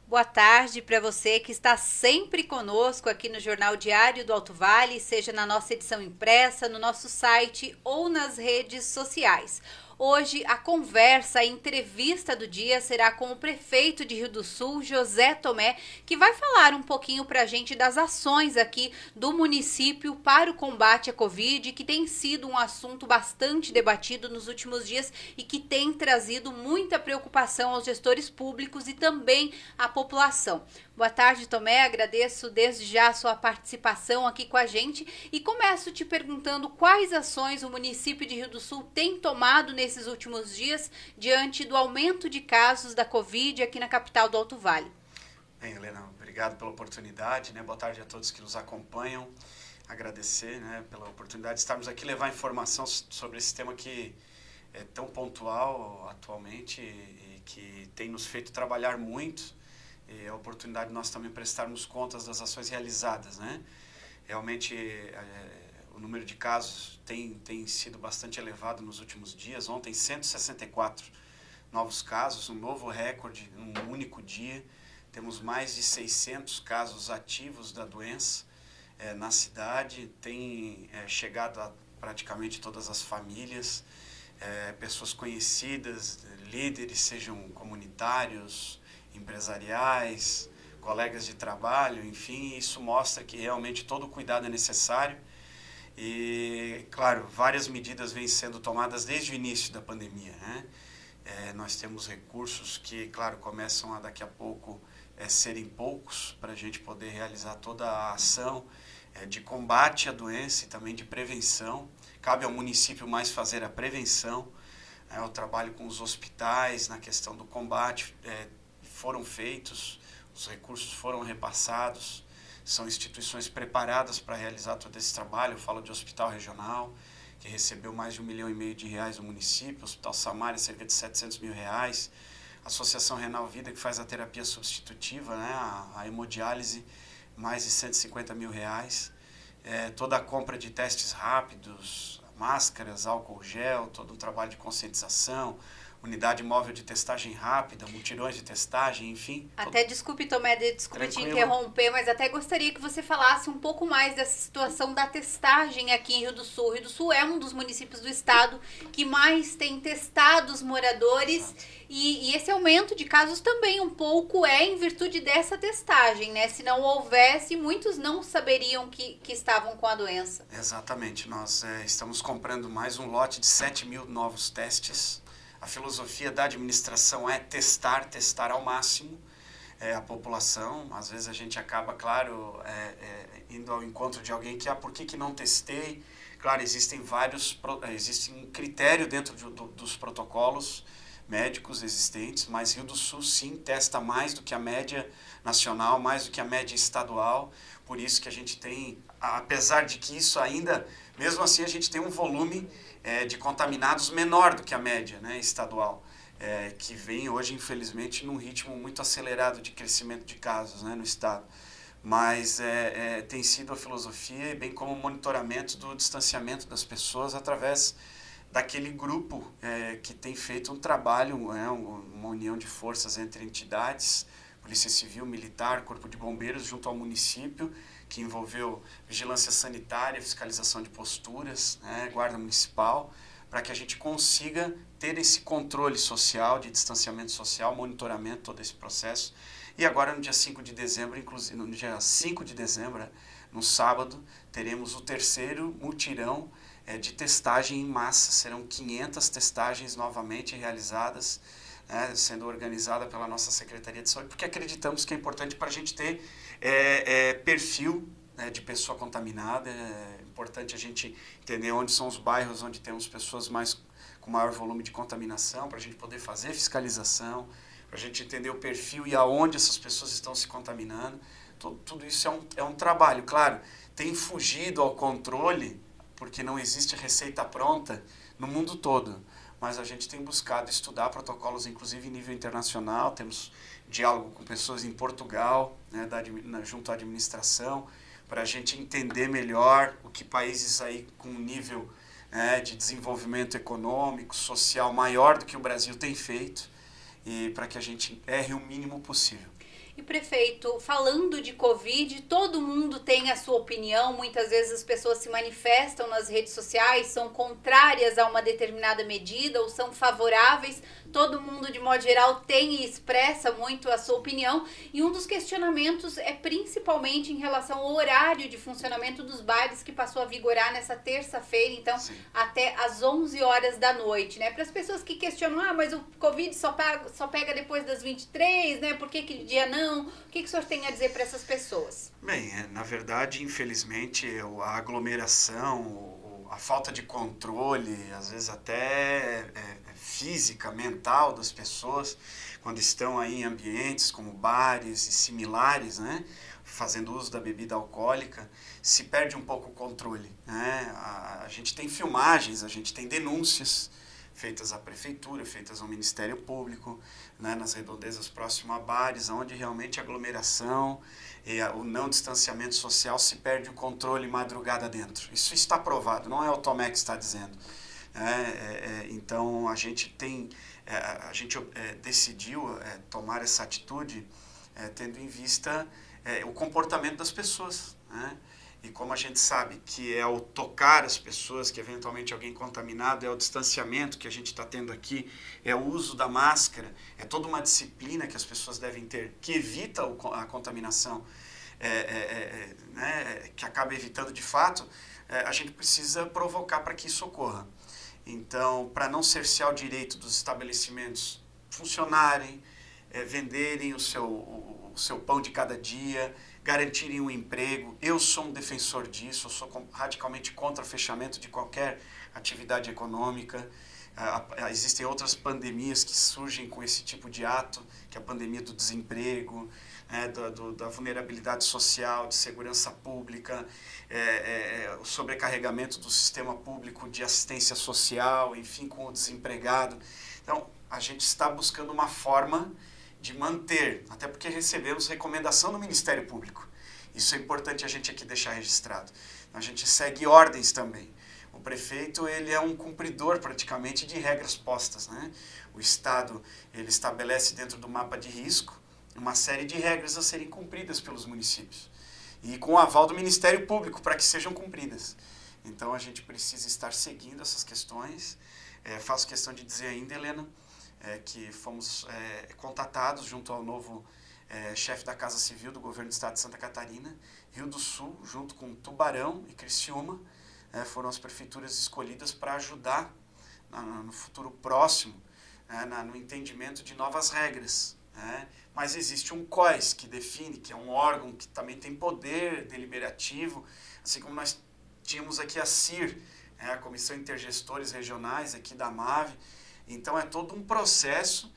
Boa tarde para você que está sempre conosco aqui no Jornal Diário do Alto Vale, seja na nossa edição impressa, no nosso site ou nas redes sociais. Hoje a conversa, a entrevista do dia será com o prefeito de Rio do Sul, José Tomé, que vai falar um pouquinho para a gente das ações aqui do município para o combate à Covid, que tem sido um assunto bastante debatido nos últimos dias e que tem trazido muita preocupação aos gestores públicos e também à população. Boa tarde, Tomé. Agradeço desde já a sua participação aqui com a gente e começo te perguntando quais ações o município de Rio do Sul tem tomado nesses últimos dias diante do aumento de casos da Covid aqui na capital do Alto Vale. Bem, Helena, obrigado pela oportunidade, né? Boa tarde a todos que nos acompanham. Agradecer, né, pela oportunidade de estarmos aqui levar informação sobre esse tema que é tão pontual atualmente e que tem nos feito trabalhar muito. E a oportunidade de nós também prestarmos contas das ações realizadas, né? Realmente o número de casos tem sido bastante elevado nos últimos dias. Ontem 164 novos casos, um novo recorde em um único dia. Temos mais de 600 casos ativos da doença na cidade, tem chegado a praticamente todas as famílias, pessoas conhecidas, líderes, sejam comunitários, empresariais, colegas de trabalho, enfim, isso mostra que realmente todo o cuidado é necessário e, claro, várias medidas vêm sendo tomadas desde o início da pandemia, né? Nós temos recursos que, claro, começam a daqui a pouco serem poucos para a gente poder realizar toda a ação de combate à doença e também de prevenção. Cabe ao município mais fazer a prevenção, o trabalho com os hospitais na questão do combate foram feitos, os recursos foram repassados, são instituições preparadas para realizar todo esse trabalho. Eu falo de hospital regional, que recebeu mais de R$ 1,5 milhão do município, o Hospital Samaria cerca de R$ 700 mil, Associação Renal Vida, que faz a terapia substitutiva, né, a hemodiálise, mais de R$ 150 mil, toda a compra de testes rápidos, máscaras, álcool gel, todo um trabalho de conscientização, unidade móvel de testagem rápida, mutirões de testagem, enfim. Até desculpe, Tomé, desculpe te Tranquilo. interromper, mas até gostaria que você falasse um pouco mais dessa situação da testagem aqui em Rio do Sul. Rio do Sul é um dos municípios do estado que mais tem testado os moradores e esse aumento de casos também um pouco é em virtude dessa testagem, né? Se não houvesse, muitos não saberiam que estavam com a doença. Exatamente, nós estamos comprando mais um lote de 7 mil novos testes. A filosofia da administração é testar ao máximo a população. Às vezes a gente acaba, claro, indo ao encontro de alguém que, por que não testei? Claro, existe um critério dentro dos protocolos médicos existentes, mas Rio do Sul sim testa mais do que a média nacional, mais do que a média estadual. Por isso que a gente tem, apesar de que isso ainda, mesmo assim a gente tem um volume de contaminados menor do que a média, né, estadual, que vem hoje, infelizmente, num ritmo muito acelerado de crescimento de casos, né, no estado. Mas tem sido a filosofia, bem como o monitoramento do distanciamento das pessoas através daquele grupo que tem feito um trabalho, uma união de forças entre entidades, Polícia Civil, Militar, Corpo de Bombeiros, junto ao município, que envolveu vigilância sanitária, fiscalização de posturas, né, guarda municipal, para que a gente consiga ter esse controle social, de distanciamento social, monitoramento, todo esse processo. E agora, no dia 5 de dezembro, inclusive no dia 5 de dezembro, no sábado, teremos o terceiro mutirão de testagem em massa. Serão 500 testagens novamente realizadas, sendo organizada pela nossa Secretaria de Saúde, porque acreditamos que é importante para a gente ter perfil de pessoa contaminada. É importante a gente entender onde são os bairros onde temos pessoas com maior volume de contaminação, para a gente poder fazer fiscalização, para a gente entender o perfil e aonde essas pessoas estão se contaminando. Tudo isso é um trabalho. Claro, tem fugido ao controle, porque não existe receita pronta no mundo todo, mas a gente tem buscado estudar protocolos, inclusive em nível internacional. Temos diálogo com pessoas em Portugal, né, junto à administração, para a gente entender melhor o que países aí com um nível de desenvolvimento econômico, social maior do que o Brasil tem feito, e para que a gente erre o mínimo possível. E prefeito, falando de Covid, todo mundo tem a sua opinião, muitas vezes as pessoas se manifestam nas redes sociais, são contrárias a uma determinada medida ou são favoráveis, todo mundo de modo geral tem e expressa muito a sua opinião, e um dos questionamentos é principalmente em relação ao horário de funcionamento dos bares que passou a vigorar nessa terça-feira, então Sim. até às 11 horas da noite, né? Para as pessoas que questionam, mas o Covid só pega depois das 23, né? Por que aquele dia não? O que o senhor tem a dizer para essas pessoas? Bem, na verdade, infelizmente, a aglomeração, a falta de controle, às vezes até física, mental das pessoas, quando estão aí em ambientes como bares e similares, né, fazendo uso da bebida alcoólica, se perde um pouco o controle, né? A gente tem filmagens, a gente tem denúncias feitas à prefeitura, feitas ao Ministério Público, né, nas redondezas próximo a bares, onde realmente a aglomeração e o não distanciamento social se perde o controle madrugada dentro. Isso está provado, não é o Tomé que está dizendo. Então a gente decidiu tomar essa atitude tendo em vista o comportamento das pessoas, né? E como a gente sabe que é o tocar as pessoas, que eventualmente alguém contaminado, é o distanciamento que a gente está tendo aqui, é o uso da máscara, é toda uma disciplina que as pessoas devem ter, que evita a contaminação, né, que acaba evitando de fato, a gente precisa provocar para que isso ocorra. Então, para não cercear o direito dos estabelecimentos funcionarem, venderem o seu pão de cada dia, garantirem um emprego. Eu sou um defensor disso, eu sou radicalmente contra o fechamento de qualquer atividade econômica. Existem outras pandemias que surgem com esse tipo de ato, que é a pandemia do desemprego, da vulnerabilidade social, de segurança pública, o sobrecarregamento do sistema público de assistência social, enfim, com o desempregado. Então, a gente está buscando uma forma de manter, até porque recebemos recomendação do Ministério Público. Isso é importante a gente aqui deixar registrado. A gente segue ordens também. O prefeito, ele é um cumpridor praticamente de regras postas, né? O Estado, ele estabelece dentro do mapa de risco uma série de regras a serem cumpridas pelos municípios. E com o aval do Ministério Público para que sejam cumpridas. Então a gente precisa estar seguindo essas questões. Faço questão de dizer ainda, Helena, que fomos contatados junto ao novo chefe da Casa Civil do Governo do Estado de Santa Catarina, Rio do Sul, junto com Tubarão e Criciúma, foram as prefeituras escolhidas para ajudar no futuro próximo, no entendimento de novas regras. Mas existe um COES que define, que é um órgão que também tem poder deliberativo, assim como nós tínhamos aqui a CIR, a Comissão Intergestores Regionais aqui da MAVE. Então é todo um processo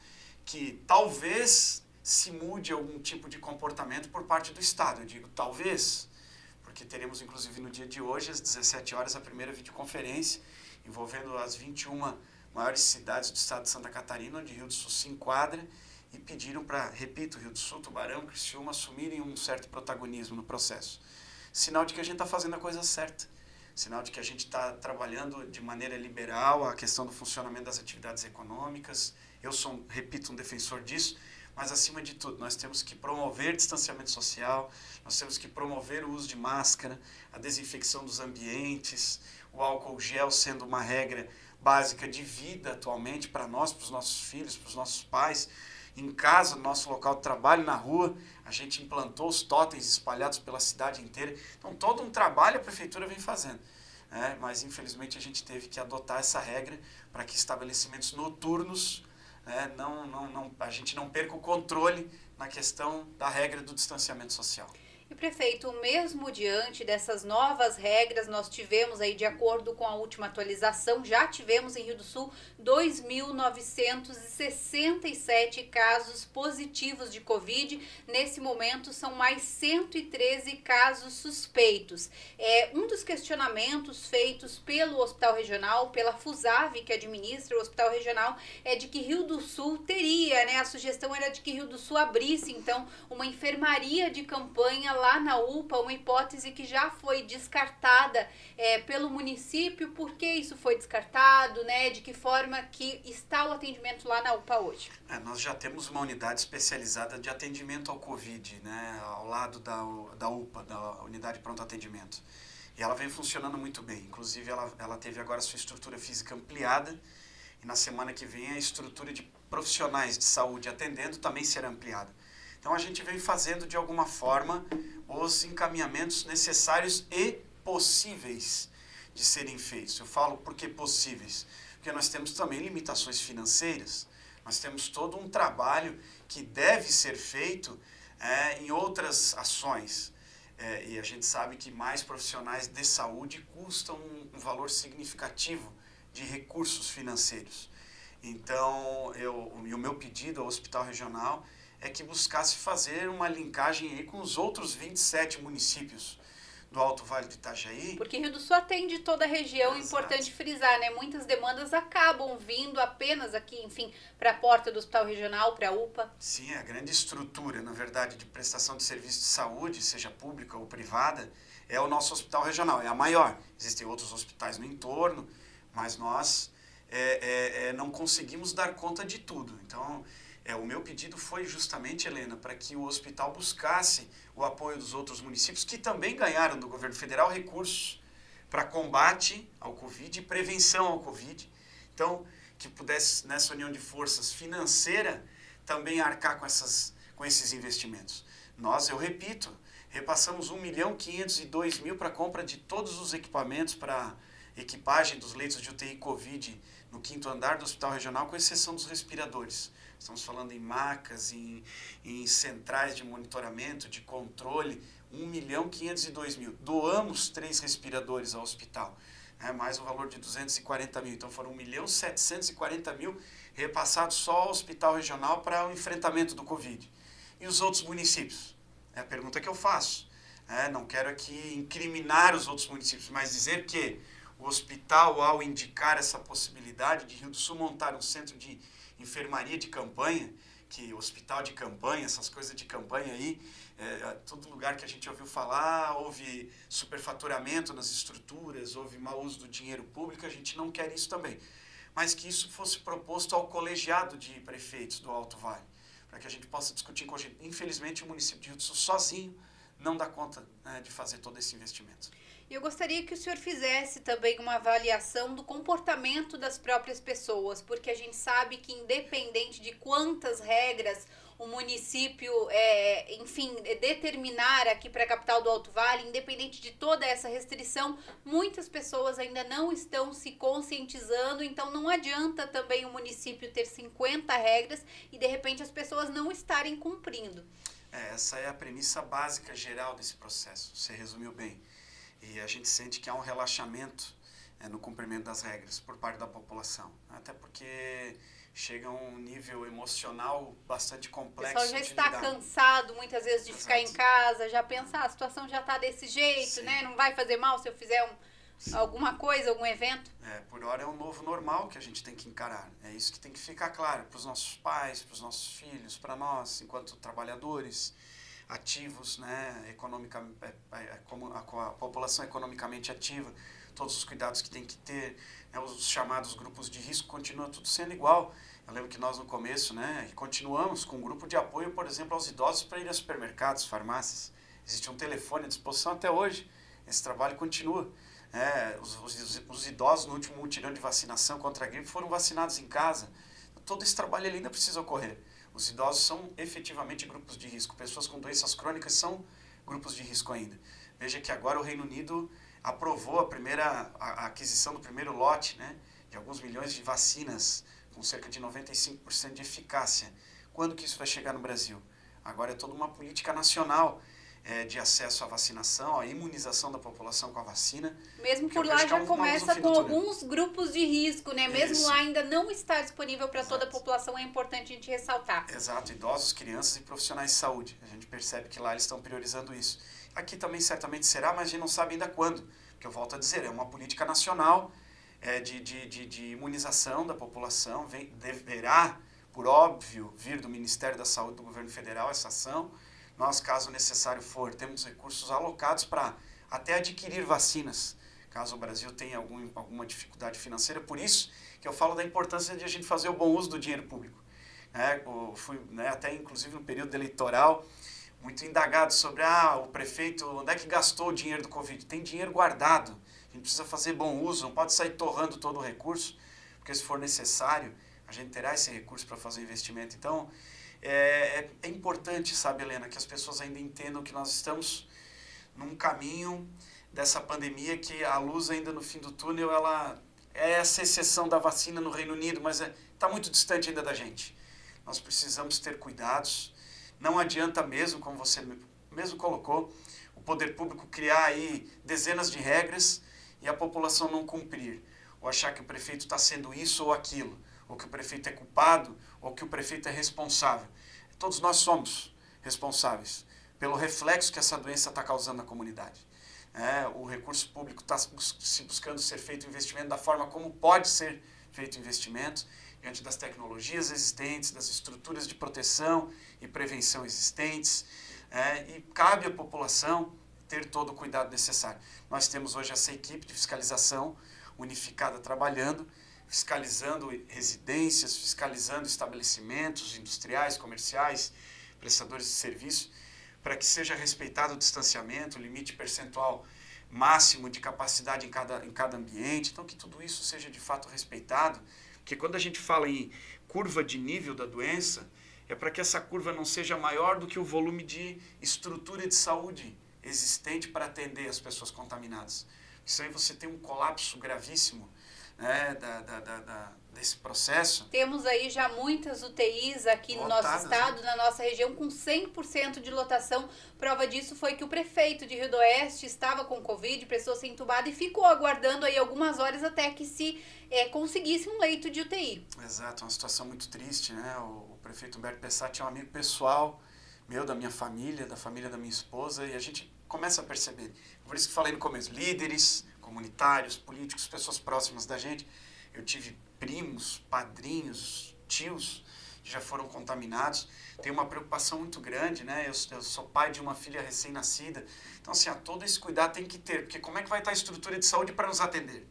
que talvez se mude algum tipo de comportamento por parte do Estado. Eu digo talvez, porque teremos inclusive no dia de hoje, às 17 horas, a primeira videoconferência envolvendo as 21 maiores cidades do estado de Santa Catarina, onde Rio do Sul se enquadra, e pediram para, repito, Rio do Sul, Tubarão, Criciúma, assumirem um certo protagonismo no processo. Sinal de que a gente está fazendo a coisa certa. Sinal de que a gente está trabalhando de maneira liberal a questão do funcionamento das atividades econômicas. Eu sou, repito, um defensor disso, mas acima de tudo, nós temos que promover distanciamento social, nós temos que promover o uso de máscara, a desinfecção dos ambientes, o álcool gel sendo uma regra básica de vida atualmente para nós, para os nossos filhos, para os nossos pais. Em casa, no nosso local de trabalho, na rua, a gente implantou os totens espalhados pela cidade inteira. Então, todo um trabalho a prefeitura vem fazendo. Mas, infelizmente, a gente teve que adotar essa regra para que estabelecimentos noturnos, a gente não perca o controle na questão da regra do distanciamento social. E prefeito, mesmo diante dessas novas regras, nós tivemos aí, de acordo com a última atualização, já tivemos em Rio do Sul 2.967 casos positivos de Covid. Nesse momento são mais 113 casos suspeitos. Um dos questionamentos feitos pelo Hospital Regional, pela FUSAV, que administra o Hospital Regional, é de que Rio do Sul teria, a sugestão era de que Rio do Sul abrisse, então, uma enfermaria de campanha lá na UPA, uma hipótese que já foi descartada pelo município. Por que isso foi descartado, né? De que forma que está o atendimento lá na UPA hoje? Nós já temos uma unidade especializada de atendimento ao Covid, né? Ao lado da UPA, da Unidade de Pronto Atendimento. E ela vem funcionando muito bem. Inclusive, ela teve agora sua estrutura física ampliada. E na semana que vem a estrutura de profissionais de saúde atendendo também será ampliada. Então a gente vem fazendo de alguma forma os encaminhamentos necessários e possíveis de serem feitos. Eu falo por que possíveis? Porque nós temos também limitações financeiras. Nós temos todo um trabalho que deve ser feito em outras ações. E a gente sabe que mais profissionais de saúde custam um valor significativo de recursos financeiros. Então, o meu pedido ao Hospital Regional é que buscasse fazer uma linkagem aí com os outros 27 municípios do Alto Vale do Itajaí. Porque Rio do Sul atende toda a região, Exato. Importante frisar, né? Muitas demandas acabam vindo apenas aqui, enfim, para a porta do Hospital Regional, para a UPA. Sim, a grande estrutura, na verdade, de prestação de serviço de saúde, seja pública ou privada, é o nosso Hospital Regional, é a maior. Existem outros hospitais no entorno, mas nós não conseguimos dar conta de tudo. Então, o meu pedido foi justamente, Helena, para que o hospital buscasse o apoio dos outros municípios, que também ganharam do governo federal recursos para combate ao Covid e prevenção ao Covid. Então, que pudesse, nessa união de forças financeira, também arcar com esses investimentos. Nós, eu repito, repassamos 1.502.000 para a compra de todos os equipamentos para equipagem dos leitos de UTI Covid no 5º andar do Hospital Regional, com exceção dos respiradores. Estamos falando em macas, em centrais de monitoramento, de controle, 1.502.000. Doamos 3 respiradores ao hospital, mais um valor de 240.000. Então foram 1.740.000 repassados só ao Hospital Regional para o enfrentamento do Covid. E os outros municípios? É a pergunta que eu faço. Não quero aqui incriminar os outros municípios, mas dizer que o hospital, ao indicar essa possibilidade de Rio do Sul montar um centro de enfermaria de campanha, que hospital de campanha, essas coisas de campanha aí, todo lugar que a gente ouviu falar, houve superfaturamento nas estruturas, houve mau uso do dinheiro público, a gente não quer isso também. Mas que isso fosse proposto ao colegiado de prefeitos do Alto Vale, para que a gente possa discutir com a gente. Infelizmente, o município de Rio do Sul sozinho não dá conta de fazer todo esse investimento. Eu gostaria que o senhor fizesse também uma avaliação do comportamento das próprias pessoas, porque a gente sabe que independente de quantas regras o município, determinar aqui para a capital do Alto Vale, independente de toda essa restrição, muitas pessoas ainda não estão se conscientizando, então não adianta também o município ter 50 regras e de repente as pessoas não estarem cumprindo. Essa é a premissa básica geral desse processo, você resumiu bem. E a gente sente que há um relaxamento no cumprimento das regras por parte da população. Até porque chega a um nível emocional bastante complexo. O pessoal já está cansado muitas vezes de ficar em casa, já pensar, a situação já está desse jeito, Sim. né? Não vai fazer mal se eu fizer alguma coisa, algum evento. Por hora é um novo normal que a gente tem que encarar. É isso que tem que ficar claro para os nossos pais, para os nossos filhos, para nós, enquanto trabalhadores ativos, né, a população economicamente ativa, todos os cuidados que tem que ter, os chamados grupos de risco, continua tudo sendo igual. Eu lembro que nós no começo, continuamos com um grupo de apoio, por exemplo, aos idosos para ir a supermercados, farmácias. Existe um telefone à disposição até hoje. Esse trabalho continua. Os idosos no último mutirão de vacinação contra a gripe foram vacinados em casa. Todo esse trabalho ainda precisa ocorrer. Os idosos são efetivamente grupos de risco. Pessoas com doenças crônicas são grupos de risco ainda. Veja que agora o Reino Unido aprovou a aquisição do primeiro lote, de alguns milhões de vacinas, com cerca de 95% de eficácia. Quando que isso vai chegar no Brasil? Agora é toda uma política nacional de acesso à vacinação, à imunização da população com a vacina. Mesmo por lá já começa com alguns grupos de risco, né? Mesmo Isso. lá ainda não está disponível para toda a população, é importante a gente ressaltar. Exato, idosos, crianças e profissionais de saúde. A gente percebe que lá eles estão priorizando isso. Aqui também certamente será, mas a gente não sabe ainda quando. Porque eu volto a dizer, é uma política nacional de imunização da população, deverá, por óbvio, vir do Ministério da Saúde do Governo Federal essa ação. Nós, caso necessário for, temos recursos alocados para até adquirir vacinas, caso o Brasil tenha alguma dificuldade financeira. Por isso que eu falo da importância de a gente fazer o bom uso do dinheiro público. Eu fui, até inclusive no período eleitoral, muito indagado sobre o prefeito, onde é que gastou o dinheiro do Covid? Tem dinheiro guardado, a gente precisa fazer bom uso, não pode sair torrando todo o recurso, porque se for necessário, a gente terá esse recurso para fazer investimento. Então, é importante, sabe, Helena, que as pessoas ainda entendam que nós estamos num caminho dessa pandemia, que a luz ainda no fim do túnel, ela é essa exceção da vacina no Reino Unido, mas está muito distante ainda da gente. Nós precisamos ter cuidados. Não adianta mesmo, como você mesmo colocou, o poder público criar aí dezenas de regras e a população não cumprir. Ou achar que o prefeito está sendo isso ou aquilo, ou que o prefeito é culpado, ou que o prefeito é responsável. Todos nós somos responsáveis pelo reflexo que essa doença está causando na comunidade. O recurso público está se buscando ser feito investimento da forma como pode ser feito investimento, diante das tecnologias existentes, das estruturas de proteção e prevenção existentes, e cabe à população ter todo o cuidado necessário. Nós temos hoje essa equipe de fiscalização unificada trabalhando, fiscalizando residências, fiscalizando estabelecimentos industriais, comerciais, prestadores de serviço, para que seja respeitado o distanciamento, o limite percentual máximo de capacidade em cada ambiente, então que tudo isso seja de fato respeitado, porque quando a gente fala em curva de nível da doença, é para que essa curva não seja maior do que o volume de estrutura de saúde existente para atender as pessoas contaminadas. Isso aí você tem um colapso gravíssimo, desse processo. Temos aí já muitas UTIs aqui no nosso estado, na nossa região, com 100% de lotação. Prova disso foi que o prefeito de Rio do Oeste estava com Covid, precisou ser entubado e ficou aguardando aí algumas horas até que se conseguisse um leito de UTI. Exato, uma situação muito triste, né? O prefeito Humberto Pessatti é um amigo pessoal meu, da minha família, da família da minha esposa, e a gente começa a perceber. Por isso que falei no começo, líderes comunitários, políticos, pessoas próximas da gente. Eu tive primos, padrinhos, tios que já foram contaminados. Tem uma preocupação muito grande, né? Eu sou pai de uma filha recém-nascida. Então, assim, todo esse cuidado tem que ter, porque como é que vai estar a estrutura de saúde para nos atender?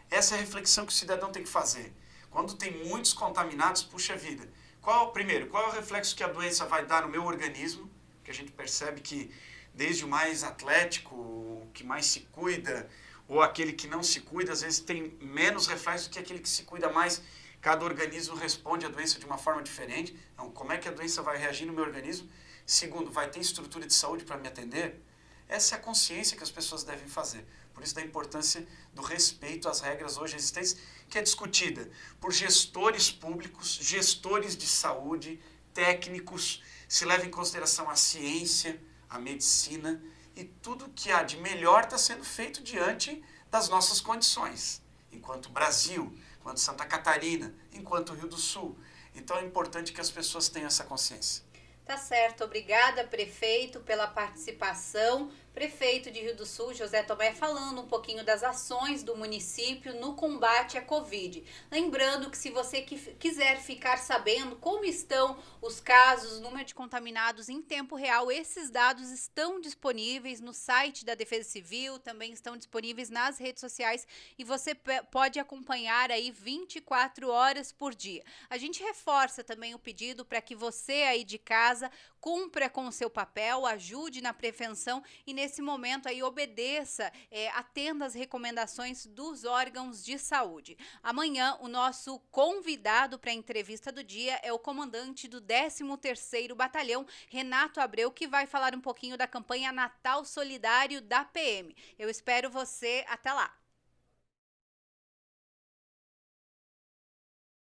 Essa é a reflexão que o cidadão tem que fazer. Quando tem muitos contaminados, puxa vida. Qual é o reflexo que a doença vai dar no meu organismo? Que a gente percebe que desde o mais atlético, o que mais se cuida, ou aquele que não se cuida, às vezes tem menos reflexo do que aquele que se cuida mais. Cada organismo responde à doença de uma forma diferente. Então, como é que a doença vai reagir no meu organismo? Segundo, vai ter estrutura de saúde para me atender? Essa é a consciência que as pessoas devem fazer. Por isso da importância do respeito às regras hoje existentes, que é discutida por gestores públicos, gestores de saúde, técnicos, se leva em consideração a ciência, a medicina, e tudo que há de melhor está sendo feito diante das nossas condições, enquanto Brasil, enquanto Santa Catarina, enquanto Rio do Sul. Então é importante que as pessoas tenham essa consciência. Tá certo, obrigada, prefeito, pela participação. Prefeito de Rio do Sul, José Tomé, falando um pouquinho das ações do município no combate à Covid. Lembrando que se você quiser ficar sabendo como estão os casos, número de contaminados em tempo real, esses dados estão disponíveis no site da Defesa Civil, também estão disponíveis nas redes sociais e você pode acompanhar aí 24 horas por dia. A gente reforça também o pedido para que você aí de casa cumpra com o seu papel, ajude na prevenção e nesse momento aí obedeça, atenda às recomendações dos órgãos de saúde. Amanhã o nosso convidado para a entrevista do dia é o comandante do 13º Batalhão, Renato Abreu, que vai falar um pouquinho da campanha Natal Solidário da PM. Eu espero você, até lá!